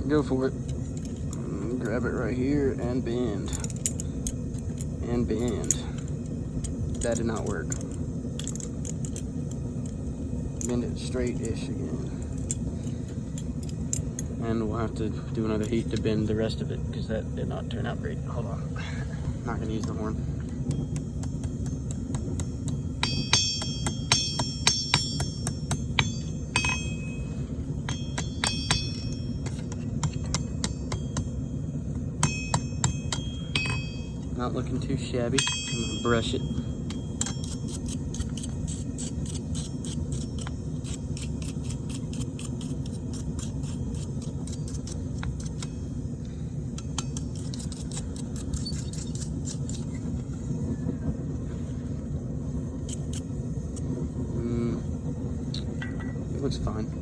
Alright, go for it. Grab it right here and bend. And bend. That did not work. Bend it straight-ish again. And we'll have to do another heat to bend the rest of it because that did not turn out great. Hold on. Not gonna use the horn. Not looking too shabby. I'm gonna brush it. It looks fine.